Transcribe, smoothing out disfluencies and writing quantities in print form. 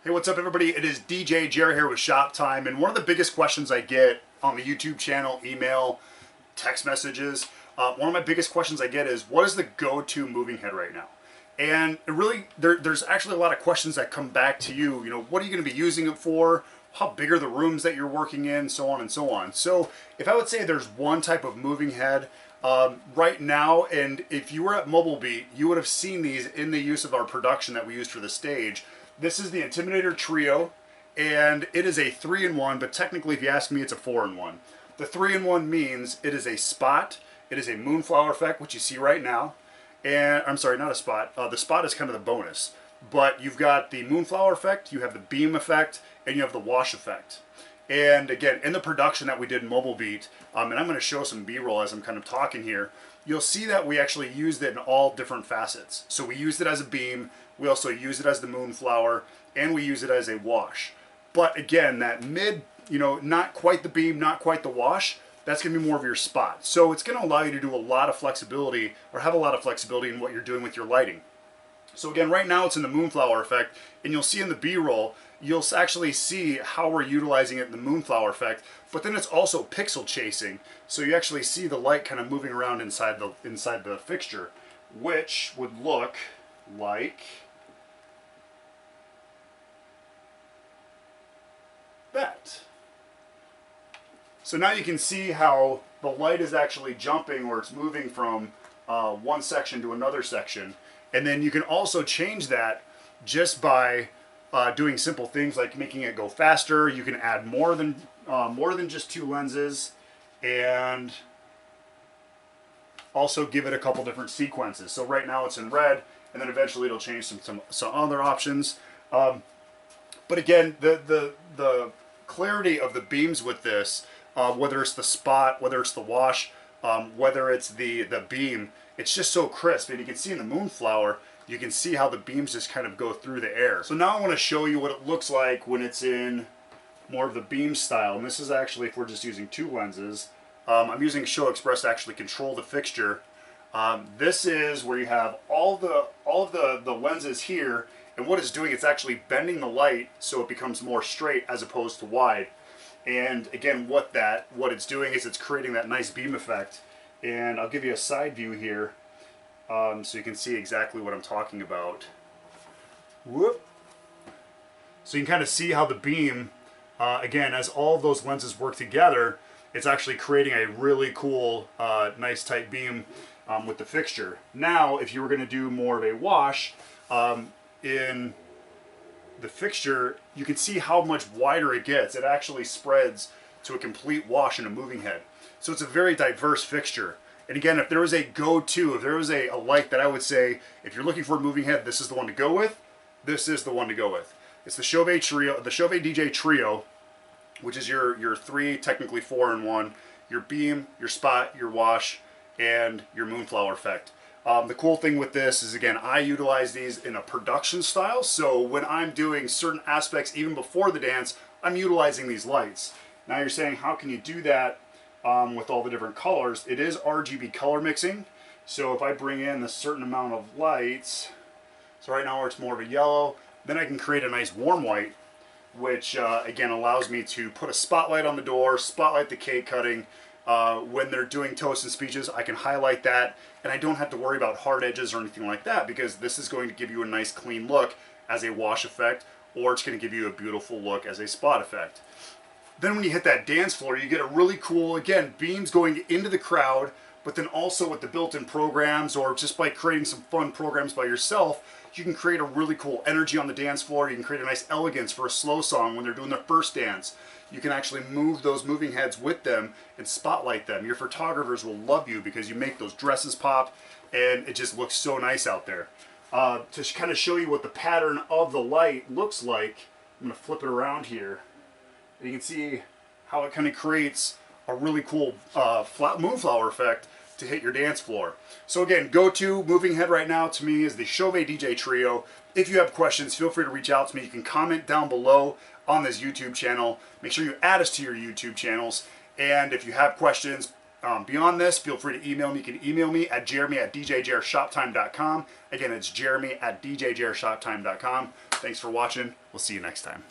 Hey, what's up everybody? It is DJ Jer here with Shop Time, and one of the biggest questions I get on the YouTube channel, email, text messages, one of my biggest questions I get is, what is the go-to moving head right now? And it really, there's actually a lot of questions that come back to you. You know, what are you going to be using it for? How big are the rooms that you're working in? So on and so on. So if I would say there's one type of moving head right now, and if you were at Mobile Beat, you would have seen these in the use of our production that we used for the stage. This is the Intimidator Trio, and it is a 3-in-1, but technically if you ask me, it's a 4-in-1. The 3-in-1 means it is a spot, it is a moonflower effect, which you see right now, and I'm sorry, not a spot. The spot is kind of the bonus, but you've got the moonflower effect, you have the beam effect, and you have the wash effect. And again, in the production that we did in Mobile Beat, and I'm going to show some B-roll as I'm kind of talking here, you'll see that we actually used it in all different facets. So we used it as a beam, we also use it as the moonflower, and we use it as a wash. But again, that mid, you know, not quite the beam, not quite the wash, that's going to be more of your spot. So it's going to allow you to do a lot of flexibility, or have a lot of flexibility in what you're doing with your lighting. So again, right now it's in the moonflower effect, and you'll see in the B-roll, you'll actually see how we're utilizing it in the moonflower effect, but then it's also pixel chasing. So you actually see the light kind of moving around inside the fixture, which would look like that. So now you can see how the light is actually jumping, or it's moving from one section to another section. And then you can also change that just by doing simple things like making it go faster. You can add more than just 2 lenses, and also give it a couple different sequences. So right now it's in red, and then eventually it'll change some other options. But again, the clarity of the beams with this, whether it's the spot, whether it's the wash, whether it's the beam, it's just so crisp. And you can see in the moonflower, you can see how the beams just kind of go through the air. So now I want to show you what it looks like when it's in more of the beam style. And this is actually if we're just using 2 lenses. I'm using Show Express to actually control the fixture. This is where you have all of the lenses here, and what it's doing, it's actually bending the light so it becomes more straight as opposed to wide. And again, what it's doing is it's creating that nice beam effect. And I'll give you a side view here, so you can see exactly what I'm talking about. Whoop. So you can kind of see how the beam, again, as all of those lenses work together, it's actually creating a really cool, nice tight beam with the fixture. Now, if you were going to do more of a wash in the fixture, you can see how much wider it gets. It actually spreads to a complete wash in a moving head. So it's a very diverse fixture. And again, if there was a go-to, if there was a light that I would say, if you're looking for a moving head, this is the one to go with, this is the one to go with. It's the Chauvet Trio, the Chauvet DJ Trio, which is your 3, technically 4-in-1, your beam, your spot, your wash, and your moonflower effect. The cool thing with this is, again, I utilize these in a production style, so when I'm doing certain aspects, even before the dance, I'm utilizing these lights. Now you're saying, how can you do that with all the different colors? It is RGB color mixing, so if I bring in a certain amount of lights, so right now it's more of a yellow, then I can create a nice warm white, which again allows me to put a spotlight on the door, spotlight the cake cutting. When they're doing toasts and speeches, I can highlight that, and I don't have to worry about hard edges or anything like that, because this is going to give you a nice clean look as a wash effect, or it's going to give you a beautiful look as a spot effect. Then when you hit that dance floor, you get a really cool, again, beams going into the crowd, but then also with the built-in programs, or just by creating some fun programs by yourself, you can create a really cool energy on the dance floor. You can create a nice elegance for a slow song when they're doing their first dance. You can actually move those moving heads with them and spotlight them. Your photographers will love you because you make those dresses pop, and it just looks so nice out there. To kind of show you what the pattern of the light looks like, I'm going to flip it around here. And you can see how it kind of creates a really cool moonflower effect to hit your dance floor. So again, go-to moving head right now to me is the Chauvet DJ Trio. If you have questions, feel free to reach out to me. You can comment down below on this YouTube channel. Make sure you add us to your YouTube channels. And if you have questions, Beyond this, feel free to email me. You can email me at jeremy@djjershoptime.com. Again, it's jeremy@djjershoptime.com. Thanks for watching. We'll see you next time.